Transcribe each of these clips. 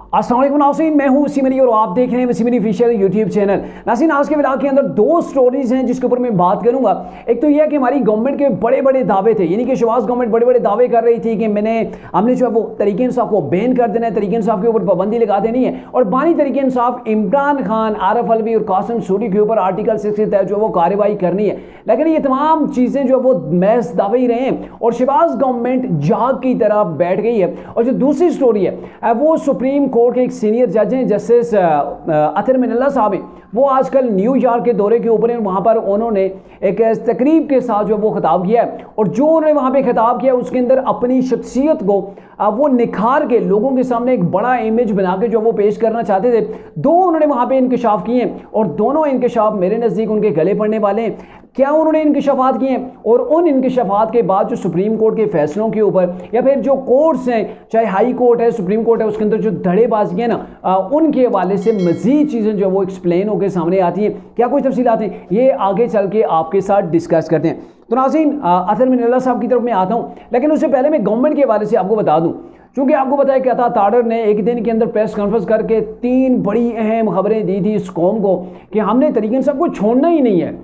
अस्सलाम वालेकुम नाज़रीन, मैं हूं सिमरी और आप देख रहे हैं वसीमनी ऑफिशियल यूट्यूब चैनल। नाज़रीन, आज के व्लॉग के अंदर दो स्टोरीज हैं जिसके ऊपर मैं बात करूंगा। एक तो यह है कि हमारी गवर्नमेंट के बड़े बड़े दावे थे, यानी कि शहबाज गवर्नमेंट बड़े बड़े दावे कर रही थी कि हमने जो है वो तरीके इंसाफ को बैन कर देना है, तरीके इंसाफ के ऊपर पाबंदी लगा देनी है और बानी तरीके इंसाफ इमरान खान, आरफ अलवी और कासिम सूरी के ऊपर आर्टिकल 6 के तहत जो है वो कार्रवाई करनी है। लेकिन ये तमाम चीज़ें जो है वो महज दावे ही रहे हैं और शहबाज गवर्नमेंट जाग की तरह बैठ गई है। और जो दूसरी स्टोरी है वो सुप्रीम कोर्ट के एक सीनियर जज हैं, जस्टिस अतर मिनल्ला साहब हैं। वो आजकल न्यूयॉर्क के दौरे के ऊपर हैं। वहाँ पर उन्होंने एक तकरीब के साथ जो वो खिताब किया है और जो उन्होंने वहाँ पे खिताब किया उसके अंदर अपनी शख्सियत को वो निखार के लोगों के सामने एक बड़ा इमेज बना के जो वो पेश करना चाहते थे। दो उन्होंने वहाँ पे इंकशाफ किए हैं और दोनों इंकशाफ मेरे नज़दीक उनके गले पड़ने वाले हैं। क्या उन्होंने इंकशाफात किए हैं और उन इंकशाफात के बाद जो सुप्रीम कोर्ट के फैसलों के ऊपर या फिर जो कोर्ट्स हैं, चाहे हाई कोर्ट है, सुप्रीम कोर्ट है, उसके अंदर जो धड़ेबाजी है ना, उनके हवाले से मजीद चीज़ें जो वो एक्सप्लेन होकर सामने आती हैं। क्या कुछ तफसीलात हैं, ये आगे चल के आपके साथ डिस्कस करते हैं। तो नाज़रीन, अतर मिनल्ला साहब की तरफ मैं आता हूँ, लेकिन उससे पहले मैं गवर्नमेंट के हवाले से आपको बता दूँ, क्योंकि आपको पता है कि अता ताडर ने एक दिन के अंदर प्रेस कॉन्फ्रेंस करके 3 बड़ी अहम खबरें दी थी इस कौम को कि हमने तरीके इंसाफ को छोड़ना ही नहीं है।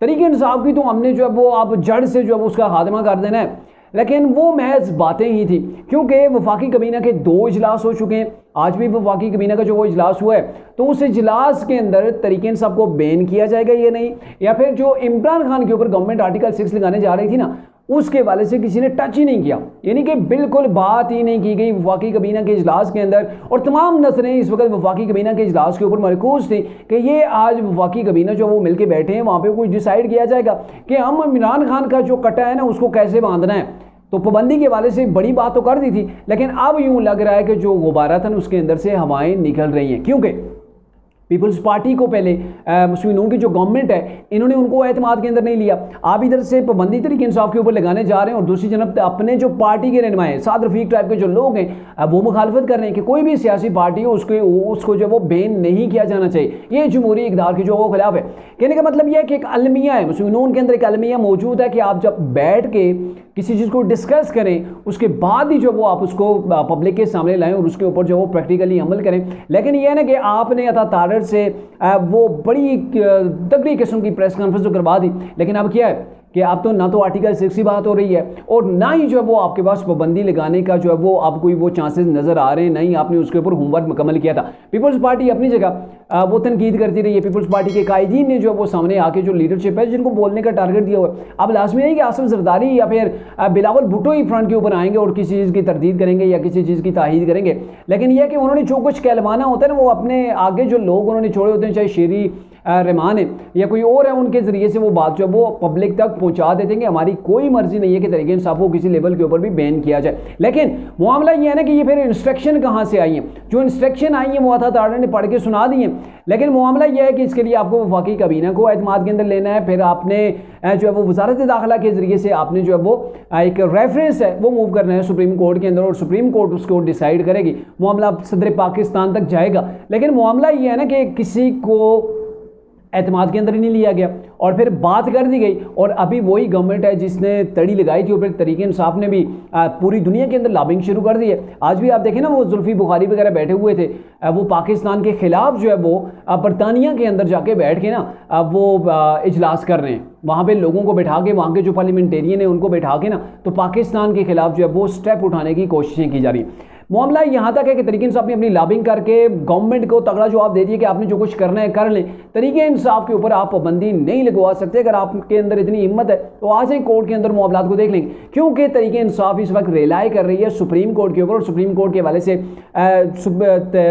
तरीके इंसाफ की तो हमने जो है वो आप जड़ से जो है उसका खात्मा कर देना है। लेकिन वो महज बातें ही थी, क्योंकि वफाकी कबीना के 2 इजलास हो चुके हैं। आज भी वफाकी कबीना का जो वो इजलास हुआ है, तो उस इजलास के अंदर तरीके इंसाफ को बैन किया जाएगा ये नहीं, या फिर जो इमरान खान के ऊपर गवर्नमेंट आर्टिकल 6 लगाने जा रही थी ना, उसके वाले से किसी ने टच ही नहीं किया, यानी कि बिल्कुल बात ही नहीं की गई वफाकी कबीना के इजलास के अंदर। और तमाम नजरें इस वक्त वफाकी कबीना के इजलास के ऊपर मरकूज थी कि ये आज वफाकी कबीना जो वो मिलके बैठे हैं, वहाँ पे कुछ डिसाइड किया जाएगा कि हम इमरान खान का जो कटा है ना उसको कैसे बांधना है। तो पाबंदी के हवाले से बड़ी बात तो कर दी थी, लेकिन अब यूँ लग रहा है कि जो गुब्बारा था उसके अंदर से हवाएं निकल रही हैं, क्योंकि पीपल्स पार्टी को पहले मुस्लिम नून की जो गवर्नमेंट है, इन्होंने उनको एतमाद के अंदर नहीं लिया। आप इधर से पाबंदी तरीके इंसाफ के ऊपर लगाने जा रहे हैं और दूसरी जनब अपने जो पार्टी के रहनुमा हैं, साद रफीक टाइप के जो लोग हैं, वो मुखालफत कर रहे हैं कि कोई भी सियासी पार्टी हो उसको जो वो बैन नहीं किया जाना चाहिए। ये जमहूरी इक़्तिदार की जो वो खिलाफ है। कहने का मतलब यह है कि एक अलमिया है, मुस्लिम नून के अंदर एक अलमिया मौजूद है कि आप जब बैठ के किसी चीज़ को डिस्कस करें उसके बाद ही जो वो आप उसको पब्लिक के सामने लाएं और उसके ऊपर जो वो प्रैक्टिकली अमल करें। लेकिन यह ना कि आपने अता ताडर से वो बड़ी तगड़ी किस्म की प्रेस कॉन्फ्रेंस तो करवा दी, लेकिन अब क्या है कि आप तो ना तो आर्टिकल 6 की बात हो रही है और ना ही जो है वो आपके पास पाबंदी लगाने का जो है वो आपको कोई वो चांसेस नज़र आ रहे हैं, नहीं आपने उसके ऊपर होमवर्क मुकम्मल किया था। पीपल्स पार्टी अपनी जगह वो तनकीद करती रही है। पीपल्स पार्टी के कायदीन ने जो वो सामने आके जो लीडरशिप है, जिनको बोलने का टारगेट दिया हुआ है, अब लाजमी नहीं कि आसिफ जरदारी या फिर बिलावल भुट्टो ही फ्रंट के ऊपर आएंगे और किसी चीज़ की तरदीद करेंगे या किसी चीज़ की ताहीद करेंगे। लेकिन यह कि उन्होंने जो कुछ कहलवाना होता है ना, वो अपने आगे जो लोग उन्होंने छोड़े होते हैं, चाहे शेरी रहमान है या कोई और है, उनके ज़रिए से वो बात जो है वो पब्लिक तक पहुंचा देते हैं कि हमारी कोई मर्जी नहीं है कि तरीके इंसाफ को किसी लेवल के ऊपर भी बैन किया जाए। लेकिन मामला ये है ना कि ये फिर इंस्ट्रक्शन कहाँ से आई है? जो इंस्ट्रक्शन आई है वो अता ताडर ने पढ़ के सुना दी है। लेकिन मामला यह है कि इसके लिए आपको वफाकी कबीना को एतमाद के अंदर लेना है, फिर आपने जो है वो वजारत दाखिला के ज़रिए से आपने जो है वो एक रेफरेंस है वो मूव करना है सुप्रीम कोर्ट के अंदर और सुप्रीम कोर्ट उसको डिसाइड करेगी। मामला सदर पाकिस्तान तक जाएगा। लेकिन मामला ये है ना कि किसी को एतमाद के अंदर ही नहीं लिया गया और फिर बात कर दी गई और अभी वही गवर्नमेंट है जिसने तड़ी लगाई थी और फिर तरीके इंसाफ ने भी पूरी दुनिया के अंदर लॉबिंग शुरू कर दी है। आज भी आप देखें ना, वो जुल्फी बुखारी वगैरह बैठे हुए थे, वो पाकिस्तान के खिलाफ जो है वो बरतानिया के अंदर जाके बैठ के ना वो इजलास कर रहे हैं। वहाँ पे लोगों को बैठा के, वहाँ के जो पार्लियामेंटेरियन है उनको बैठा के ना, तो पाकिस्तान के खिलाफ जो है वो स्टेप उठाने की कोशिशें की जा रही हैं। मामला यहाँ तक है कि तरीके इंसाफ ने अपनी लॉबिंग करके गवर्नमेंट को तगड़ा जवाब दे दिया कि आपने जो कुछ करना है कर लें, तरीके इंसाफ के ऊपर आप पाबंदी नहीं लगवा सकते। अगर आपके अंदर इतनी हिम्मत है तो आ जाए कोर्ट के अंदर मामला को देख लेंगे, क्योंकि तरीके इंसाफ इस वक्त रिलाई कर रही है सुप्रीम कोर्ट के ऊपर और सुप्रीम कोर्ट के हवाले से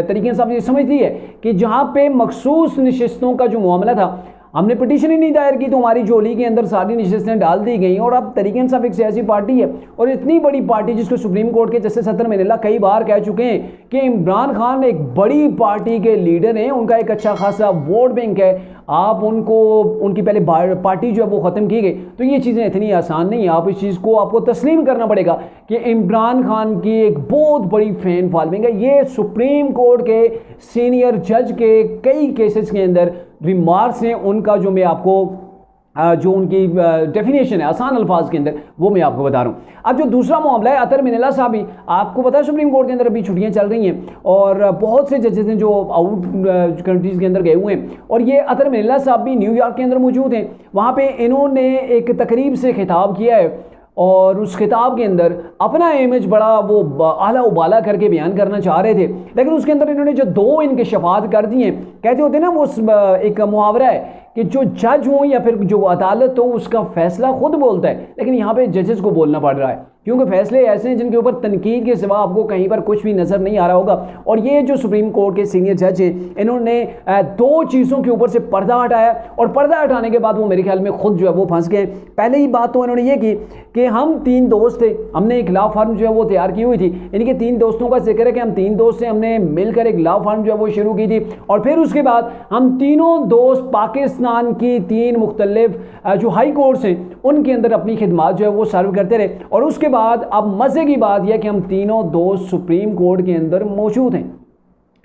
तरीके इंसाफ ये समझती है कि जहाँ पे मखसूस नशिस्तों का जो मामला था, हमने पिटीशन ही नहीं दायर की तो हमारी झोली के अंदर सारी नशिस्तें डाल दी गई और अब तरीके इंसाफ एक सियासी पार्टी है और इतनी बड़ी पार्टी जिसको सुप्रीम कोर्ट के जस्टिस अतर मिनल्ला कई बार कह चुके हैं कि इमरान खान एक बड़ी पार्टी के लीडर हैं, उनका एक अच्छा खासा वोट बैंक है। आप उनकी पहले पार्टी जो है वो ख़त्म की गई, तो ये चीज़ें इतनी आसान नहीं है। आप इस चीज़ को आपको तस्लीम करना पड़ेगा कि इमरान खान की एक बहुत बड़ी फैन फॉलोइंग है। ये सुप्रीम कोर्ट के सीनियर जज के कई केसेस के अंदर रिमार्क्स हैं उनका, जो मैं आपको जो उनकी डेफिनेशन है आसान अल्फाज के अंदर, वो मैं आपको बता रहा हूँ। अब जो दूसरा मामला है अतर मिनल्ला साहब ही, आपको पता है सुप्रीम कोर्ट के अंदर अभी छुट्टियां चल रही हैं और बहुत से जजेस हैं जो आउट कंट्रीज़ के अंदर गए हुए हैं, और ये अतर मिनल्ला साहब भी न्यूयॉर्क के अंदर मौजूद हैं। वहाँ पे इन्होंने एक तकरीब से खिताब किया है और उस खिताब के अंदर अपना इमेज बड़ा वो आला उबाला करके बयान करना चाह रहे थे, लेकिन उसके अंदर इन्होंने जो दो इंकशाफात कर दिए, कहते होते हैं ना वो एक मुहावरा है कि जो जज हो या फिर जो अदालत हो उसका फैसला खुद बोलता है, लेकिन यहाँ पे जजेस को बोलना पड़ रहा है क्योंकि फैसले ऐसे हैं जिनके ऊपर तनकीद के सिवा आपको कहीं पर कुछ भी नज़र नहीं आ रहा होगा। और ये जो सुप्रीम कोर्ट के सीनियर जज हैं इन्होंने दो चीज़ों के ऊपर से पर्दा हटाया, और पर्दा हटाने के बाद वो मेरे ख्याल में खुद जो है वो फंस गए। पहले ही बात तो इन्होंने ये की कि हम 3 दोस्त थे, हमने एक लॉ फर्म जो है वो तैयार की हुई थी। इनके 3 दोस्तों का जिक्र है कि हम 3 दोस्त थे, हमने मिलकर एक लॉ फर्म जो है वो शुरू की थी, और फिर उसके बाद हम तीनों दोस्त पाकिस्तान की 3 मुख्तलिफ जो हाई कोर्ट्स हैं उनके अंदर अपनी खिदमात जो है वो सर्व करते रहे। और उसके बाद अब मज़े की बात यह कि हम तीनों दोस्त सुप्रीम कोर्ट के अंदर मौजूद हैं।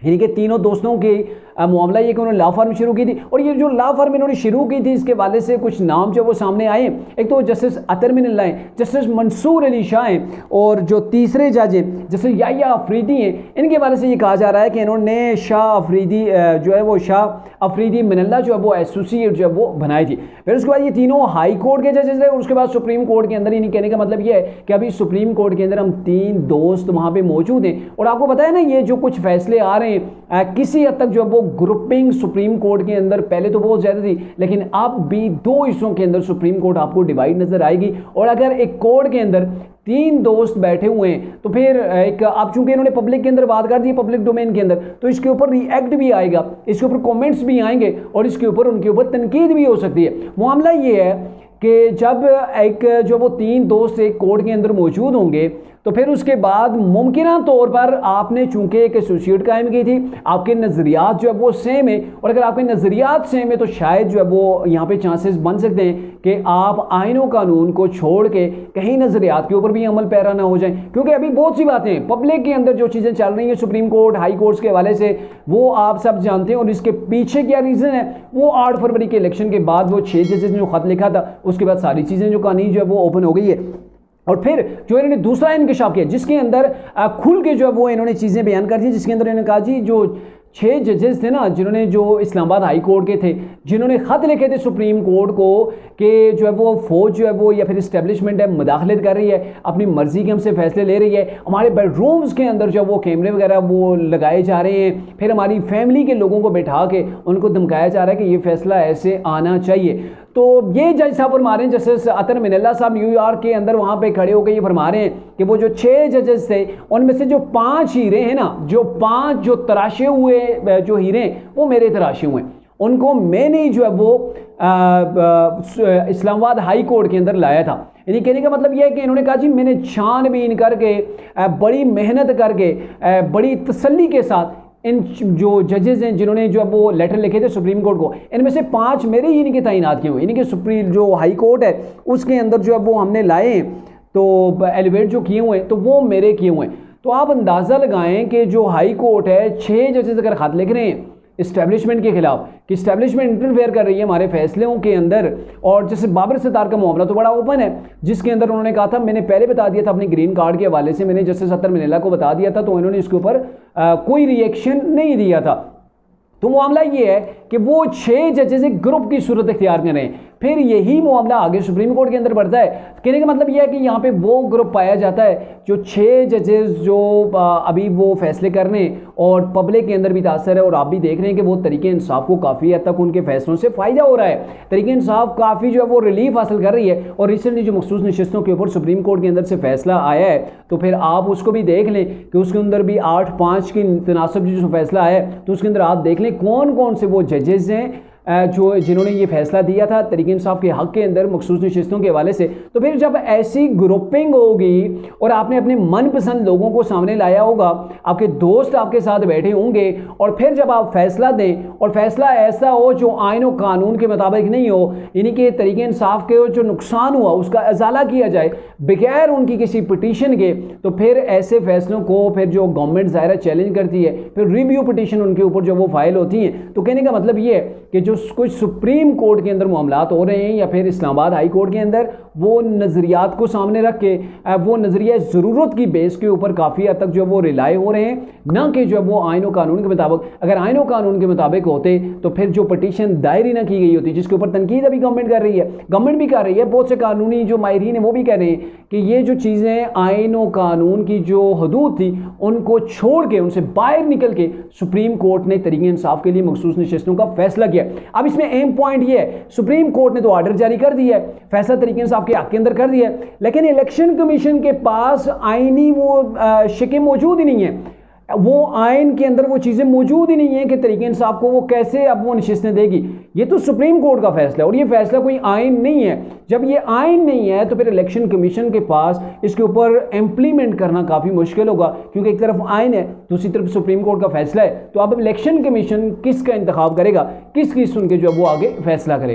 यानी कि तीनों दोस्तों के मामला ये कि उन्होंने लॉ फर्म शुरू की थी, और ये जो लॉ फर्म इन्होंने शुरू की थी इसके वाले से कुछ नाम जो वो सामने आए। एक तो जस्टिस अतर मिनल्ला हैं, जस्टिस मंसूर अली शाह हैं, और जो तीसरे जज हैं जस्टिस याह्या अफरीदी हैं। इनके वाले से ये कहा जा रहा है कि इन्होंने शाह अफरीदी जो है वो शाह अफरीदी मिनल्ला जो है वो एसोसिएट जो है वो बनाई थी। फिर उसके बाद ये तीनों हाई कोर्ट के जजेस रहे, और उसके बाद सुप्रीम कोर्ट के अंदर। यानी कहने का मतलब ये है कि अभी सुप्रीम कोर्ट के अंदर हम 3 दोस्त वहाँ पर मौजूद हैं। और आपको पता है ना ये जो कुछ फैसले आ रहे हैं किसी हद तक जो वो ग्रुपिंग सुप्रीम कोर्ट के अंदर पहले तो बहुत ज़्यादा थी, लेकिन अब भी 2 हिस्सों के अंदर सुप्रीम कोर्ट आपको डिवाइड नज़र आएगी। और अगर एक कोर्ट के अंदर 3 दोस्त बैठे हुए हैं तो फिर एक अब चूंकि इन्होंने पब्लिक के अंदर बात कर दी, पब्लिक डोमेन के अंदर, तो इसके ऊपर रिएक्ट भी आएगा, इसके ऊपर कमेंट्स भी आएंगे, और इसके ऊपर उनके ऊपर तनकीद भी हो सकती है। मामला ये है कि जब एक जो वो 3 दोस्त एक कोर्ट के अंदर मौजूद होंगे तो फिर उसके बाद मुमकिना तौर पर आपने चूंकि एक एसोसिएट कायम की थी, आपके नज़रियात जो है वो सेम है, और अगर आपके नज़रियात सेम है तो शायद जो है वो यहाँ पे चांसेस बन सकते हैं कि आप आईन व कानून को छोड़ के कहीं नज़रियात के ऊपर भी अमल पैरा ना हो जाए। क्योंकि अभी बहुत सी बातें पब्लिक के अंदर जो चीज़ें चल रही हैं सुप्रीम कोर्ट हाई कोर्ट्स के हवाले से वो आप सब जानते हैं, और इसके पीछे क्या रीज़न है वो 8 फरवरी के इलेक्शन के बाद वो 6 जजेस ने जो ख़त लिखा था उसके बाद सारी चीज़ें जो कहानी जो है वो ओपन हो गई है। और फिर जो इन्होंने दूसरा इंकशाफ किया जिसके अंदर खुल के जो है वो इन्होंने चीज़ें बयान कर दी, जिसके अंदर इन्होंने कहा जी जो 6 जजेस थे ना जिन्होंने जो इस्लामाबाद हाई कोर्ट के थे, जिन्होंने ख़त लिखे थे सुप्रीम कोर्ट को कि जो है वो फ़ौज जो है वो या फिर इस्टेब्लिशमेंट है मुदाखलत कर रही है, अपनी मर्ज़ी के हमसे फ़ैसले ले रही है, हमारे बेडरूम्स के अंदर जो है वो कैमरे वगैरह वो लगाए जा रहे हैं, फिर हमारी फैमिली के लोगों को बैठा के उनको धमकाया जा रहा है कि ये फ़ैसला ऐसे आना चाहिए। तो ये जज साहब फरमा रहे हैं, जस्टिस अतर मिनल्ला साहब न्यूयॉर्क के अंदर वहाँ पे खड़े होकर ये फरमा रहे हैं कि वो जो 6 जजेस थे उनमें से जो 5 हीरे हैं ना, जो 5 जो तराशे हुए जो हीरे हैं वो मेरे तराशे हुए, उनको मैंने जो है वो इस्लामाबाद हाई कोर्ट के अंदर लाया था। यानी कहने का मतलब यह है कि इन्होंने कहा जी मैंने छानबीन करके बड़ी मेहनत करके बड़ी तसल्ली के साथ इन जो जजेस हैं जिन्होंने जो वो लेटर लिखे थे सुप्रीम कोर्ट को, इनमें से 5 मेरे ही इनके तैनात किए हुए, यानी कि सुप्रीम जो हाई कोर्ट है उसके अंदर जो है वो हमने लाए हैं, तो एलिवेट जो किए हुए हैं तो वो मेरे किए हुए हैं। तो आप अंदाज़ा लगाएं कि जो हाई कोर्ट है 6 जजेस अगर खत लिख रहे हैं इस्टेब्लिशमेंट के खिलाफ कि इस्टेब्लिशमेंट इंटरफेयर कर रही है हमारे फैसलों के अंदर, और जैसे बाबर सिद्धार का मामला तो बड़ा ओपन है जिसके अंदर उन्होंने कहा था, मैंने पहले बता दिया था अपने ग्रीन कार्ड के हवाले से, मैंने जस्टिस अतर मिनल्ला को बता दिया था तो इन्होंने इसके ऊपर कोई रिएक्शन नहीं दिया था। तो मामला ये है कि वो 6 जजेस एक ग्रुप की सूरत इख्तियार कर रहे हैं, फिर यही मामला आगे सुप्रीम कोर्ट के अंदर बढ़ता है। कहने का मतलब यह है कि यहाँ पे वो ग्रुप पाया जाता है जो 6 जजेस जो अभी वो फैसले कर रहे हैं, और पब्लिक के अंदर भी तासर है, और आप भी देख रहे हैं कि वो तरीके इंसाफ को काफ़ी हद तक उनके फैसलों से फ़ायदा हो रहा है, तरीके इंसाफ काफ़ी जो है वो रिलीफ हासिल कर रही है। और रिसेंटली जो मखसूस नशिस्तों के ऊपर सुप्रीम कोर्ट के अंदर से फैसला आया है तो फिर आप उसको भी देख लें कि उसके अंदर भी 8-5 की तनासब जो फैसला आया है तो उसके अंदर आप देख लें कौन कौन से वो जजेस हैं जो जिन्होंने ये फैसला दिया था तरीके इंसाफ के हक़ के अंदर मखसूस नशिस्तों के हवाले से। तो फिर जब ऐसी ग्रुपिंग होगी और आपने अपने मनपसंद लोगों को सामने लाया होगा, आपके दोस्त आपके साथ बैठे होंगे, और फिर जब आप फैसला दें और फैसला ऐसा हो जो आईन और कानून के मुताबिक नहीं हो, यानी कि तरीके इंसाफ के जो नुकसान हुआ उसका इजाला किया जाए बगैर उनकी किसी पिटीशन के, तो फिर ऐसे फैसलों को फिर जो गवर्नमेंट ज़ाहिर चैलेंज करती है, फिर रिव्यू पिटीशन उनके ऊपर जो वो फाइल होती हैं। तो कहने का मतलब ये है कि जो जो कुछ सुप्रीम कोर्ट के अंदर मामलात हो रहे हैं या फिर इस्लामाबाद हाई कोर्ट के अंदर, वो नज़रियात को सामने रख के वो नज़रिया ज़रूरत की बेस के ऊपर काफ़ी हद तक जो वो रिलाई हो रहे हैं, ना कि जो वो आइन और कानून के मुताबिक। अगर आइन और कानून के मुताबिक होते तो फिर जो पटिशन दायर ही ना की गई होती, जिसके ऊपर तनकीद अभी गवर्नमेंट कर रही है, गवर्नमेंट भी कर रही है, बहुत से कानूनी जो माहिरीन हैं वो भी कह रहे हैं कि ये जो चीज़ें आइन और कानून की जो हदूद थी उनको छोड़ के, उनसे बाहर निकल के सुप्रीम कोर्ट ने तरीके इंसाफ के लिए मखसूस नशिस्तों का फैसला किया। अब इसमें अहम पॉइंट ये है, सुप्रीम कोर्ट ने तो ऑर्डर जारी कर दिया है, फैसला तरीके इंसाफ के हक के अंदर कर दिया है, लेकिन इलेक्शन कमीशन के पास आईनी वो शिकें मौजूद ही नहीं है, वो आइन के अंदर वो चीज़ें मौजूद ही नहीं है कि तरीके इंसाफ को वो कैसे अब वो नशिस्तें देगी। ये तो सुप्रीम कोर्ट का फैसला है और ये फैसला कोई आइन नहीं है। जब ये आइन नहीं है तो फिर इलेक्शन कमीशन के पास इसके ऊपर इम्प्लीमेंट करना काफ़ी मुश्किल होगा, क्योंकि एक तरफ आइन है, दूसरी तरफ सुप्रीम कोर्ट का फैसला है। तो अब इलेक्शन कमीशन किसका इंतखाब करेगा, किसकी सुन के जो वो आगे फैसला करेगा।